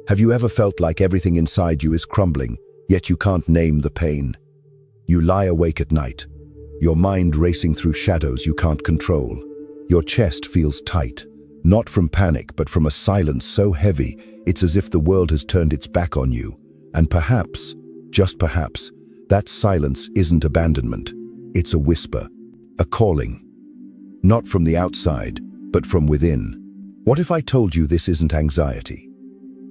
Have you ever felt like everything inside you is crumbling, yet you can't name the pain? You lie awake at night, your mind racing through shadows you can't control. Your chest feels tight, not from panic but from a silence so heavy it's as if the world has turned its back on you. And perhaps, just perhaps, that silence isn't abandonment. It's a whisper, a calling. Not from the outside, but from within. What if I told you this isn't anxiety?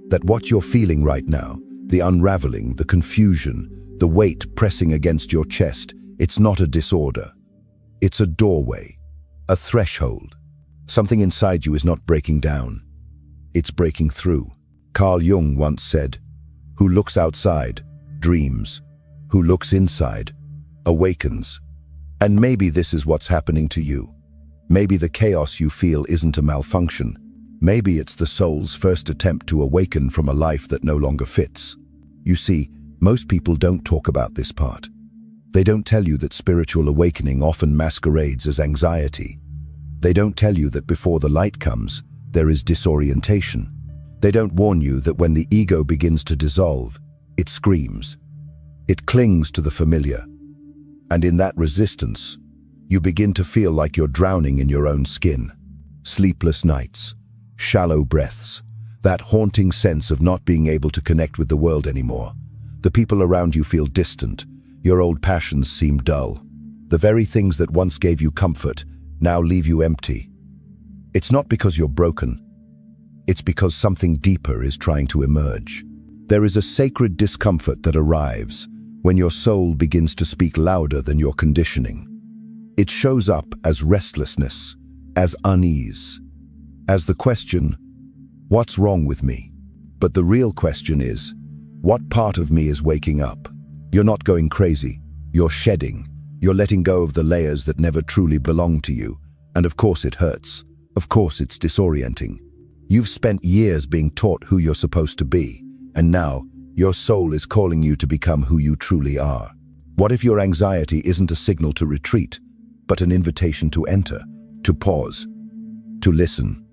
That what you're feeling right now, the unraveling, the confusion, the weight pressing against your chest, it's not a disorder. It's a doorway, a threshold. Something inside you is not breaking down. It's breaking through. Carl Jung once said, "Who looks outside, dreams. Who looks inside, awakens." And maybe this is what's happening to you. Maybe the chaos you feel isn't a malfunction. Maybe it's the soul's first attempt to awaken from a life that no longer fits. You see, most people don't talk about this part. They don't tell you that spiritual awakening often masquerades as anxiety. They don't tell you that before the light comes, there is disorientation. They don't warn you that when the ego begins to dissolve, it screams. It clings to the familiar. And in that resistance, you begin to feel like you're drowning in your own skin. Sleepless nights, shallow breaths, that haunting sense of not being able to connect with the world anymore. The people around you feel distant. Your old passions seem dull. The very things that once gave you comfort now leave you empty. It's not because you're broken. It's because something deeper is trying to emerge. There is a sacred discomfort that arrives when your soul begins to speak louder than your conditioning. It shows up as restlessness, as unease, as the question, what's wrong with me? But the real question is, what part of me is waking up? You're not going crazy. You're shedding. You're letting go of the layers that never truly belonged to you. And of course it hurts. Of course it's disorienting. You've spent years being taught who you're supposed to be, and now your soul is calling you to become who you truly are. What if your anxiety isn't a signal to retreat, but an invitation to enter, to pause, to listen,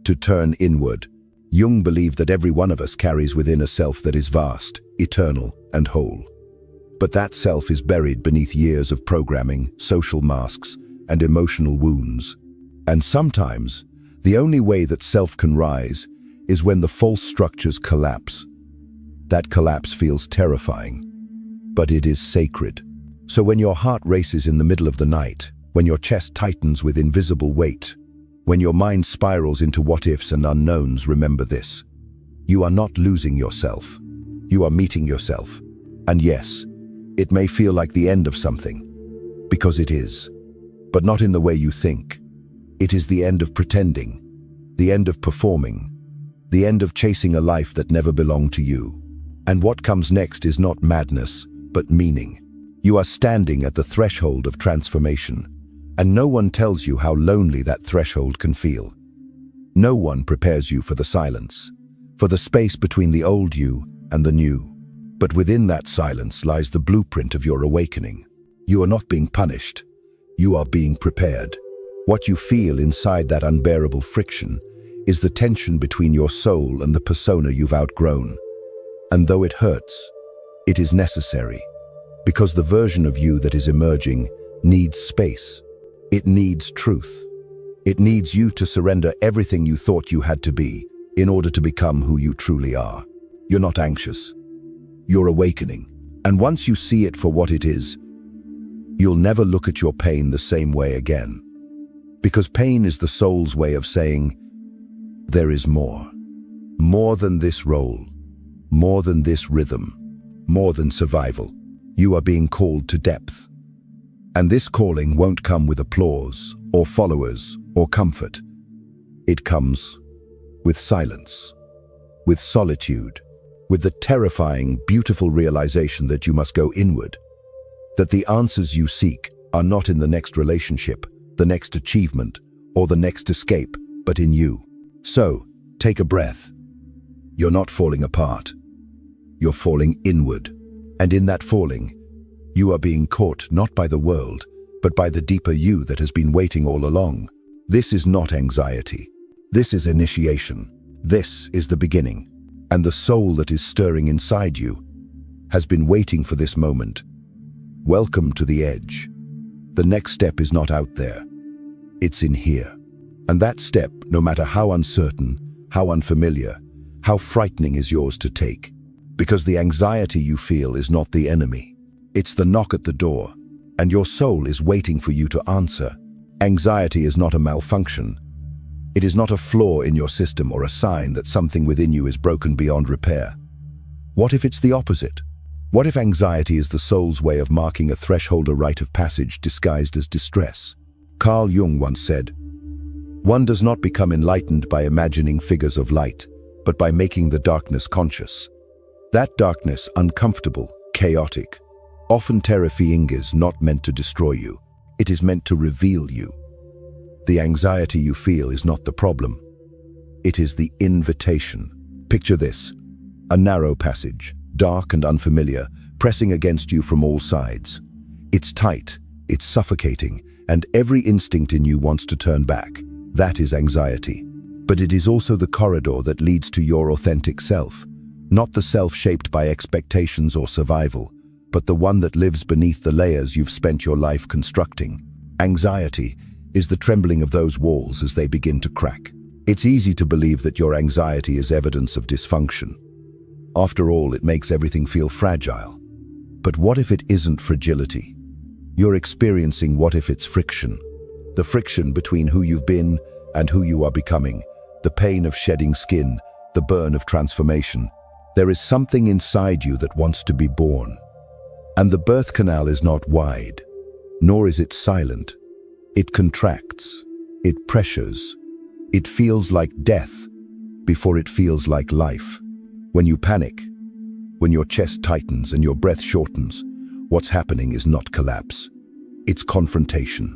to turn inward? Jung believed that every one of us carries within a self that is vast, eternal, and whole. But that self is buried beneath years of programming, social masks, and emotional wounds. And sometimes, the only way that self can rise is when the false structures collapse. That collapse feels terrifying, but it is sacred. So when your heart races in the middle of the night, when your chest tightens with invisible weight, when your mind spirals into what-ifs and unknowns, remember this. You are not losing yourself. You are meeting yourself. And yes, it may feel like the end of something, because it is, but not in the way you think. It is the end of pretending, the end of performing, the end of chasing a life that never belonged to you. And what comes next is not madness, but meaning. You are standing at the threshold of transformation, and no one tells you how lonely that threshold can feel. No one prepares you for the silence, for the space between the old you and the new. But within that silence lies the blueprint of your awakening. You are not being punished. You are being prepared. What you feel inside that unbearable friction is the tension between your soul and the persona you've outgrown. And though it hurts, it is necessary, because the version of you that is emerging needs space. It needs truth. It needs you to surrender everything you thought you had to be in order to become who you truly are. You're not anxious. You're awakening. And once you see it for what it is, you'll never look at your pain the same way again. Because pain is the soul's way of saying, there is more. More than this role. More than this rhythm. More than survival. You are being called to depth. And this calling won't come with applause, or followers, or comfort. It comes with silence, with solitude, with the terrifying, beautiful realization that you must go inward, that the answers you seek are not in the next relationship, the next achievement, or the next escape, but in you. So, take a breath. You're not falling apart. You're falling inward. And in that falling, you are being caught not by the world, but by the deeper you that has been waiting all along. This is not anxiety. This is initiation. This is the beginning. And the soul that is stirring inside you has been waiting for this moment. Welcome to the edge. The next step is not out there. It's in here. And that step, no matter how uncertain, how unfamiliar, how frightening, is yours to take. Because the anxiety you feel is not the enemy. It's the knock at the door, and your soul is waiting for you to answer. Anxiety is not a malfunction. It is not a flaw in your system or a sign that something within you is broken beyond repair. What if it's the opposite? What if anxiety is the soul's way of marking a threshold, a rite of passage disguised as distress? Carl Jung once said, "One does not become enlightened by imagining figures of light, but by making the darkness conscious." That darkness, uncomfortable, chaotic, often terrifying, is not meant to destroy you. It is meant to reveal you. The anxiety you feel is not the problem. It is the invitation. Picture this: a narrow passage, dark and unfamiliar, pressing against you from all sides. It's tight, it's suffocating, and every instinct in you wants to turn back. That is anxiety. But it is also the corridor that leads to your authentic self. Not the self shaped by expectations or survival, but the one that lives beneath the layers you've spent your life constructing. Anxiety is the trembling of those walls as they begin to crack. It's easy to believe that your anxiety is evidence of dysfunction. After all, it makes everything feel fragile. But what if it isn't fragility? You're experiencing what if it's friction. The friction between who you've been and who you are becoming. The pain of shedding skin, the burn of transformation. There is something inside you that wants to be born. And the birth canal is not wide, nor is it silent. It contracts, it pressures, it feels like death before it feels like life. When you panic, when your chest tightens and your breath shortens, what's happening is not collapse. It's confrontation.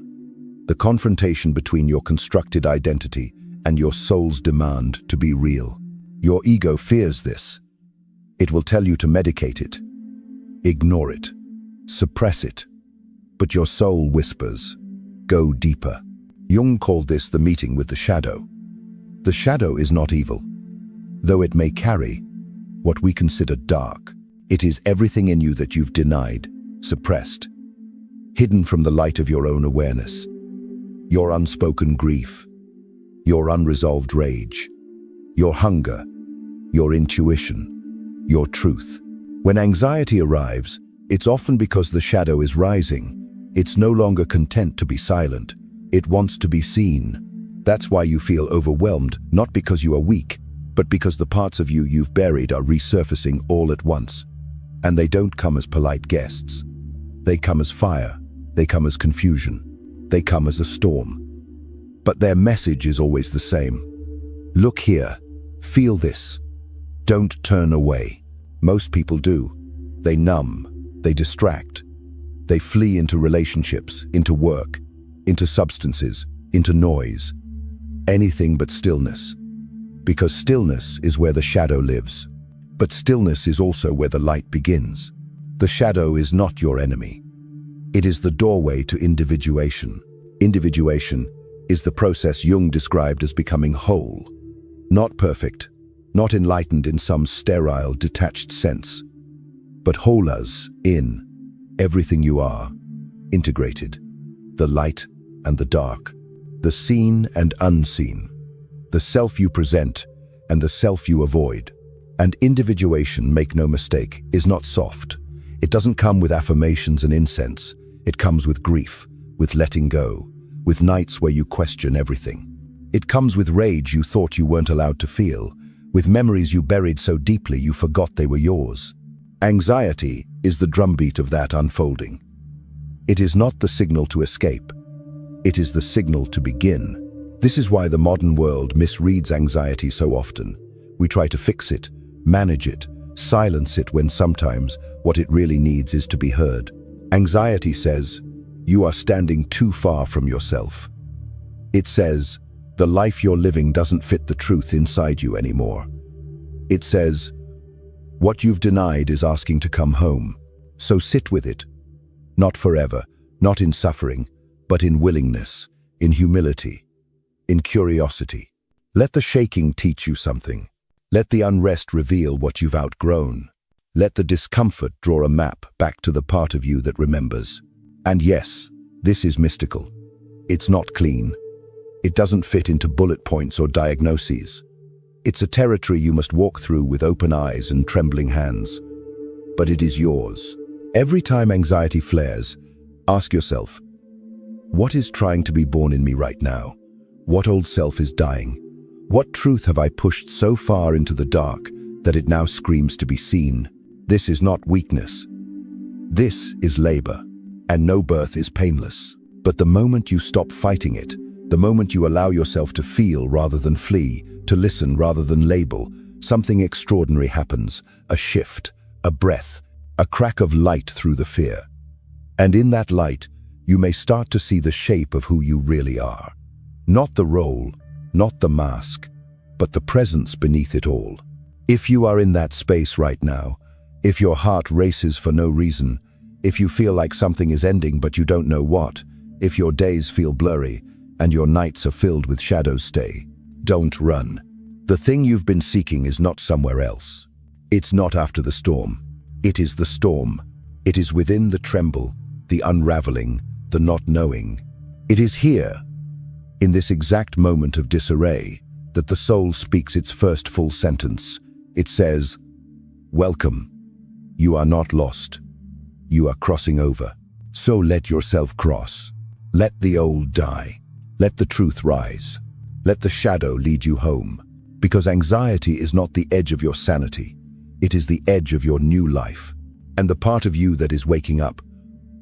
The confrontation between your constructed identity and your soul's demand to be real. Your ego fears this. It will tell you to medicate it, ignore it, suppress it. But your soul whispers, go deeper. Jung called this the meeting with the shadow. The shadow is not evil, though it may carry what we consider dark. It is everything in you that you've denied, suppressed, hidden from the light of your own awareness. Your unspoken grief, your unresolved rage, your hunger, your intuition, your truth. When anxiety arrives, it's often because the shadow is rising. It's no longer content to be silent. It wants to be seen. That's why you feel overwhelmed, not because you are weak, but because the parts of you you've buried are resurfacing all at once. And they don't come as polite guests. They come as fire. They come as confusion. They come as a storm. But their message is always the same. Look here. Feel this. Don't turn away. Most people do. They numb. They distract. They flee into relationships, into work, into substances, into noise. Anything but stillness. Because stillness is where the shadow lives. But stillness is also where the light begins. The shadow is not your enemy. It is the doorway to individuation. Individuation is the process Jung described as becoming whole. Not perfect, not enlightened in some sterile, detached sense, but whole as in everything you are, integrated, the light and the dark, the seen and unseen, the self you present and the self you avoid. And individuation, make no mistake, is not soft. It doesn't come with affirmations and incense. It comes with grief, with letting go, with nights where you question everything. It comes with rage you thought you weren't allowed to feel, with memories you buried so deeply you forgot they were yours. Anxiety is the drumbeat of that unfolding. It is not the signal to escape. It is the signal to begin. This is why the modern world misreads anxiety so often. We try to fix it, manage it, silence it, when sometimes what it really needs is to be heard. Anxiety says, you are standing too far from yourself. It says, the life you're living doesn't fit the truth inside you anymore. It says, what you've denied is asking to come home. So sit with it. Not forever, not in suffering, but in willingness, in humility, in curiosity. Let the shaking teach you something. Let the unrest reveal what you've outgrown. Let the discomfort draw a map back to the part of you that remembers. And yes, this is mystical. It's not clean. It doesn't fit into bullet points or diagnoses. It's a territory you must walk through with open eyes and trembling hands. But it is yours. Every time anxiety flares, ask yourself, what is trying to be born in me right now? What old self is dying? What truth have I pushed so far into the dark that it now screams to be seen? This is not weakness. This is labor, and no birth is painless. But the moment you stop fighting it, the moment you allow yourself to feel rather than flee, to listen rather than label, something extraordinary happens, a shift, a breath, a crack of light through the fear. And in that light, you may start to see the shape of who you really are. Not the role, not the mask, but the presence beneath it all. If you are in that space right now, if your heart races for no reason, if you feel like something is ending but you don't know what, if your days feel blurry and your nights are filled with shadows, stay. Don't run. The thing you've been seeking is not somewhere else. It's not after the storm. It is the storm. It is within the tremble, the unraveling, the not knowing. It is here, in this exact moment of disarray, that the soul speaks its first full sentence. It says, "Welcome. You are not lost. You are crossing over. So let yourself cross. Let the old die. Let the truth rise. Let the shadow lead you home. Because anxiety is not the edge of your sanity. It is the edge of your new life. And the part of you that is waking up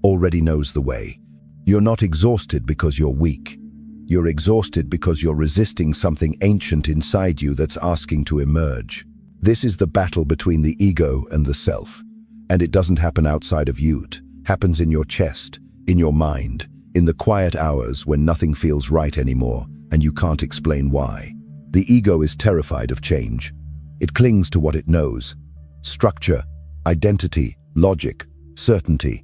already knows the way. You're not exhausted because you're weak. You're exhausted because you're resisting something ancient inside you that's asking to emerge. This is the battle between the ego and the self. And it doesn't happen outside of you. It happens in your chest, in your mind, in the quiet hours when nothing feels right anymore and you can't explain why. The ego is terrified of change. It clings to what it knows. Structure, identity, logic, certainty.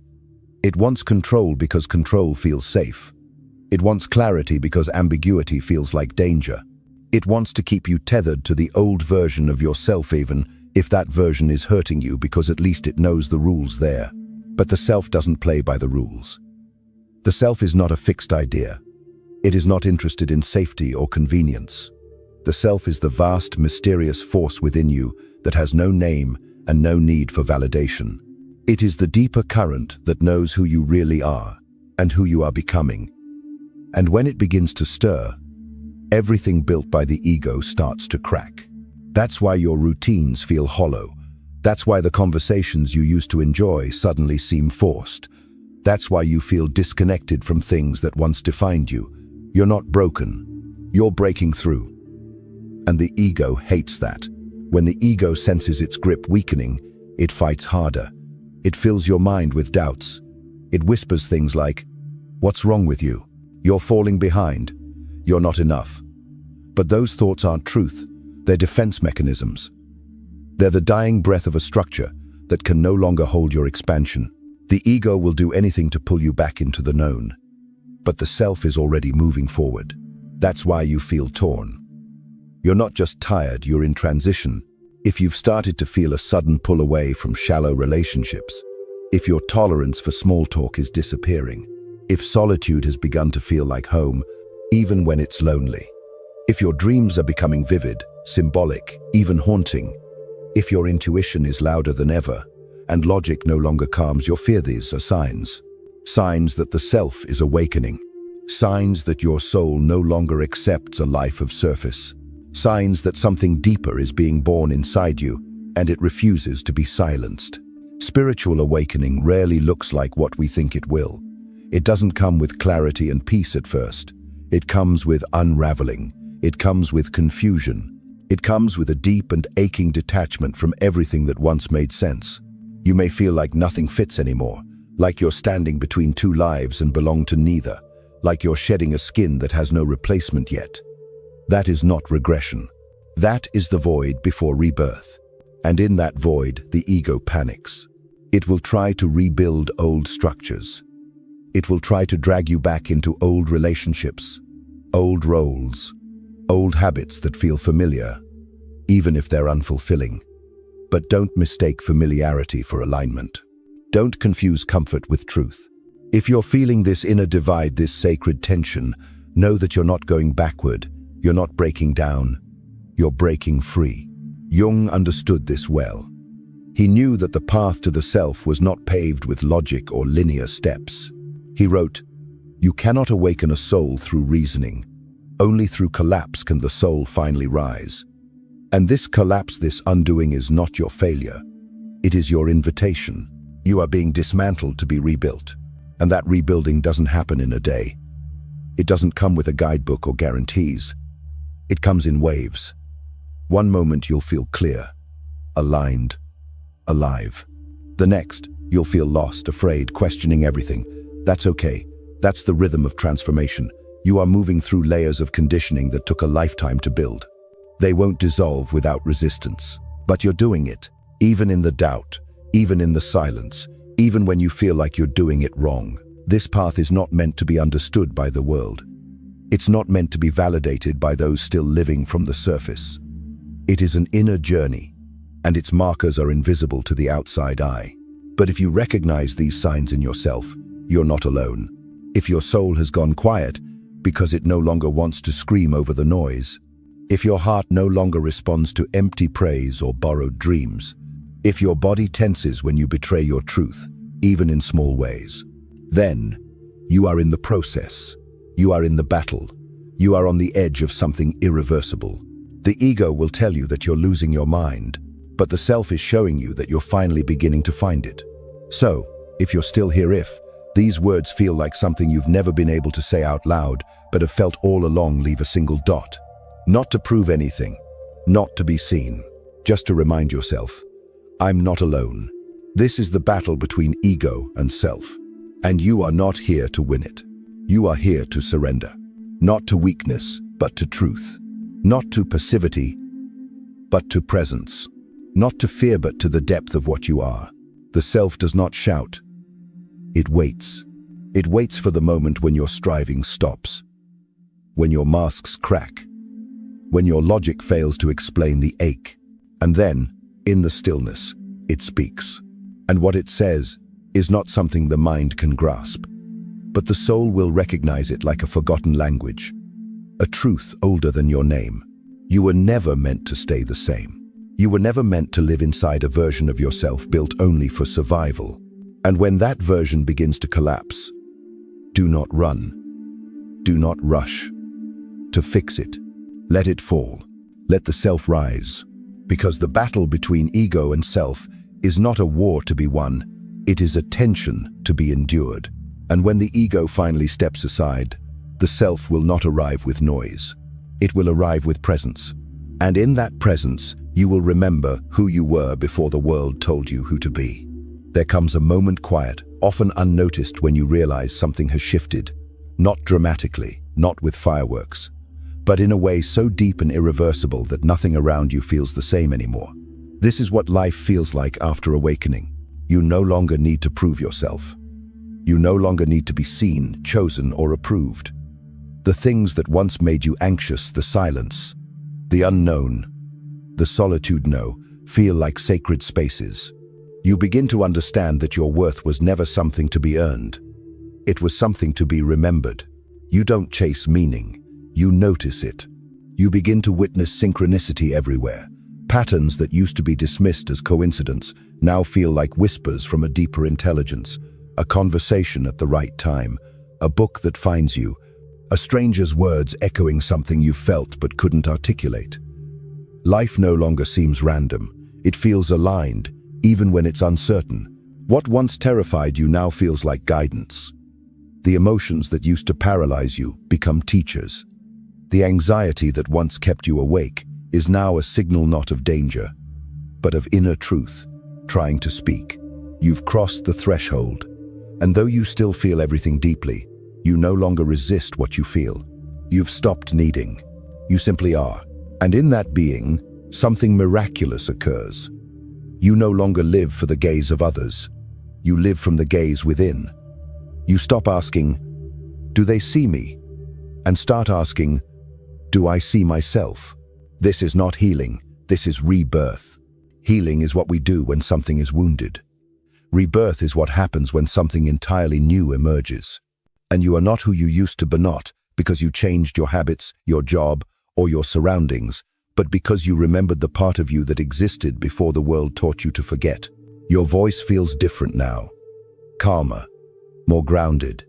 It wants control because control feels safe. It wants clarity because ambiguity feels like danger. It wants to keep you tethered to the old version of yourself even if that version is hurting you, because at least it knows the rules there. But the self doesn't play by the rules. The self is not a fixed idea. It is not interested in safety or convenience. The self is the vast, mysterious force within you that has no name and no need for validation. It is the deeper current that knows who you really are and who you are becoming. And when it begins to stir, everything built by the ego starts to crack. That's why your routines feel hollow. That's why the conversations you used to enjoy suddenly seem forced. That's why you feel disconnected from things that once defined you. You're not broken. You're breaking through. And the ego hates that. When the ego senses its grip weakening, it fights harder. It fills your mind with doubts. It whispers things like, "What's wrong with you? You're falling behind. You're not enough." But those thoughts aren't truth. They're defense mechanisms. They're the dying breath of a structure that can no longer hold your expansion. The ego will do anything to pull you back into the known. But the self is already moving forward. That's why you feel torn. You're not just tired, you're in transition. If you've started to feel a sudden pull away from shallow relationships, if your tolerance for small talk is disappearing, if solitude has begun to feel like home, even when it's lonely, if your dreams are becoming vivid, symbolic, even haunting, if your intuition is louder than ever, and logic no longer calms your fear, these are signs. Signs that the self is awakening. Signs that your soul no longer accepts a life of surface. Signs that something deeper is being born inside you, and it refuses to be silenced. Spiritual awakening rarely looks like what we think it will. It doesn't come with clarity and peace at first. It comes with unraveling. It comes with confusion. It comes with a deep and aching detachment from everything that once made sense. You may feel like nothing fits anymore, like you're standing between two lives and belong to neither, like you're shedding a skin that has no replacement yet. That is not regression. That is the void before rebirth. And in that void, the ego panics. It will try to rebuild old structures. It will try to drag you back into old relationships, old roles, old habits that feel familiar. even if they're unfulfilling. But don't mistake familiarity for alignment. Don't confuse comfort with truth. If you're feeling this inner divide, this sacred tension, know that you're not going backward, you're not breaking down, you're breaking free. Jung understood this well. He knew that the path to the self was not paved with logic or linear steps. He wrote, "You cannot awaken a soul through reasoning. Only through collapse can the soul finally rise." And this collapse, this undoing, is not your failure. It is your invitation. You are being dismantled to be rebuilt. And that rebuilding doesn't happen in a day. It doesn't come with a guidebook or guarantees. It comes in waves. One moment you'll feel clear, aligned, alive. The next, you'll feel lost, afraid, questioning everything. That's okay. That's the rhythm of transformation. You are moving through layers of conditioning that took a lifetime to build. They won't dissolve without resistance. But you're doing it, even in the doubt, even in the silence, even when you feel like you're doing it wrong. This path is not meant to be understood by the world. It's not meant to be validated by those still living from the surface. It is an inner journey, and its markers are invisible to the outside eye. But if you recognize these signs in yourself, you're not alone. If your soul has gone quiet because it no longer wants to scream over the noise, if your heart no longer responds to empty praise or borrowed dreams, if your body tenses when you betray your truth, even in small ways, then you are in the process. You are in the battle. You are on the edge of something irreversible. The ego will tell you that you're losing your mind, but the self is showing you that you're finally beginning to find it. So, if you're still here, if these words feel like something you've never been able to say out loud, but have felt all along, leave a single dot. Not to prove anything, not to be seen, just to remind yourself, I'm not alone. This is the battle between ego and self, and you are not here to win it. You are here to surrender, not to weakness, but to truth, not to passivity, but to presence, not to fear, but to the depth of what you are. The self does not shout. It waits. It waits for the moment when your striving stops, when your masks crack, when your logic fails to explain the ache. And then, in the stillness, it speaks. And what it says is not something the mind can grasp, but the soul will recognize it like a forgotten language, a truth older than your name. You were never meant to stay the same. You were never meant to live inside a version of yourself built only for survival. And when that version begins to collapse, do not run. Do not rush to fix it. Let it fall. Let the self rise. Because the battle between ego and self is not a war to be won. It is a tension to be endured. And when the ego finally steps aside, the self will not arrive with noise. It will arrive with presence. And in that presence, you will remember who you were before the world told you who to be. There comes a moment quiet, often unnoticed, when you realize something has shifted. Not dramatically, not with fireworks, but in a way so deep and irreversible that nothing around you feels the same anymore. This is what life feels like after awakening. You no longer need to prove yourself. You no longer need to be seen, chosen, or approved. The things that once made you anxious, the silence, the unknown, the solitude, feel like sacred spaces. You begin to understand that your worth was never something to be earned. It was something to be remembered. You don't chase meaning. You notice it. You begin to witness synchronicity everywhere. Patterns that used to be dismissed as coincidence now feel like whispers from a deeper intelligence, a conversation at the right time, a book that finds you, a stranger's words echoing something you felt but couldn't articulate. Life no longer seems random. It feels aligned, even when it's uncertain. What once terrified you now feels like guidance. The emotions that used to paralyze you become teachers. The anxiety that once kept you awake is now a signal not of danger, but of inner truth, trying to speak. You've crossed the threshold, and though you still feel everything deeply, you no longer resist what you feel. You've stopped needing. You simply are. And in that being, something miraculous occurs. You no longer live for the gaze of others. You live from the gaze within. You stop asking, do they see me? And start asking, do I see myself? This is not healing. This is rebirth. Healing is what we do when something is wounded. Rebirth is what happens when something entirely new emerges. And you are not who you used to be, not because you changed your habits, your job, or your surroundings, but because you remembered the part of you that existed before the world taught you to forget. Your voice feels different now. Calmer, more grounded.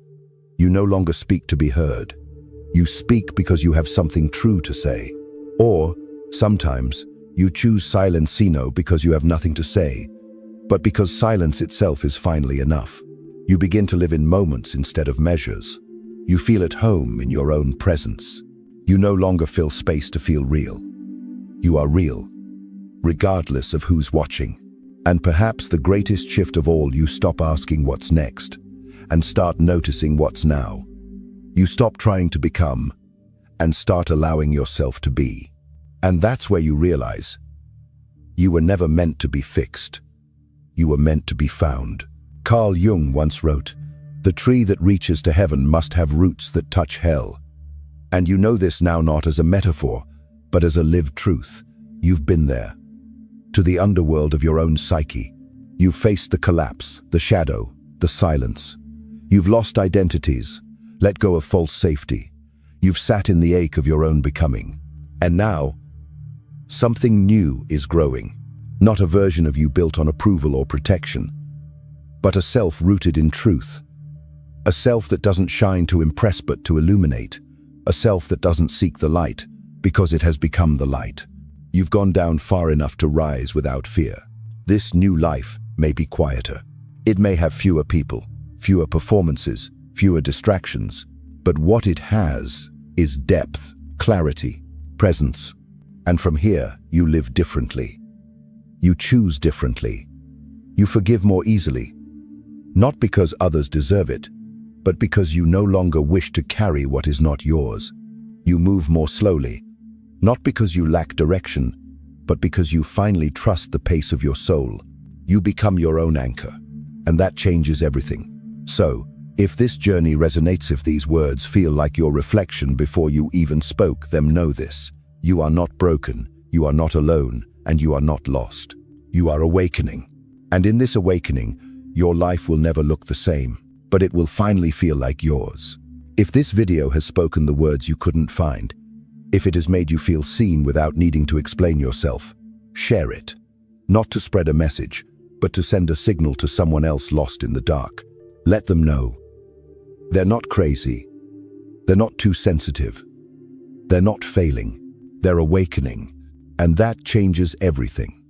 You no longer speak to be heard. You speak because you have something true to say. Or, sometimes, you choose silence because you have nothing to say, but because silence itself is finally enough. You begin to live in moments instead of measures. You feel at home in your own presence. You no longer fill space to feel real. You are real, regardless of who's watching. And perhaps the greatest shift of all, you stop asking what's next and start noticing what's now. You stop trying to become and start allowing yourself to be. And that's where you realize you were never meant to be fixed. You were meant to be found. Carl Jung once wrote, "The tree that reaches to heaven must have roots that touch hell." And you know this now not as a metaphor, but as a lived truth. You've been there. To the underworld of your own psyche. You've faced the collapse, the shadow, the silence. You've lost identities, let go of false safety. You've sat in the ache of your own becoming. And now, something new is growing. Not a version of you built on approval or protection, but a self rooted in truth. A self that doesn't shine to impress but to illuminate. A self that doesn't seek the light because it has become the light. You've gone down far enough to rise without fear. This new life may be quieter. It may have fewer people, fewer performances, fewer distractions, but what it has is depth, clarity, presence. And from here, you live differently. You choose differently. You forgive more easily, not because others deserve it, but because you no longer wish to carry what is not yours. You move more slowly, not because you lack direction, but because you finally trust the pace of your soul. You become your own anchor, and that changes everything. So, if this journey resonates, if these words feel like your reflection before you even spoke them, know this: you are not broken, you are not alone, and you are not lost. You are awakening. And in this awakening, your life will never look the same, but it will finally feel like yours. If this video has spoken the words you couldn't find, if it has made you feel seen without needing to explain yourself, share it. Not to spread a message, but to send a signal to someone else lost in the dark. Let them know. They're not crazy. They're not too sensitive. They're not failing. They're awakening. And that changes everything.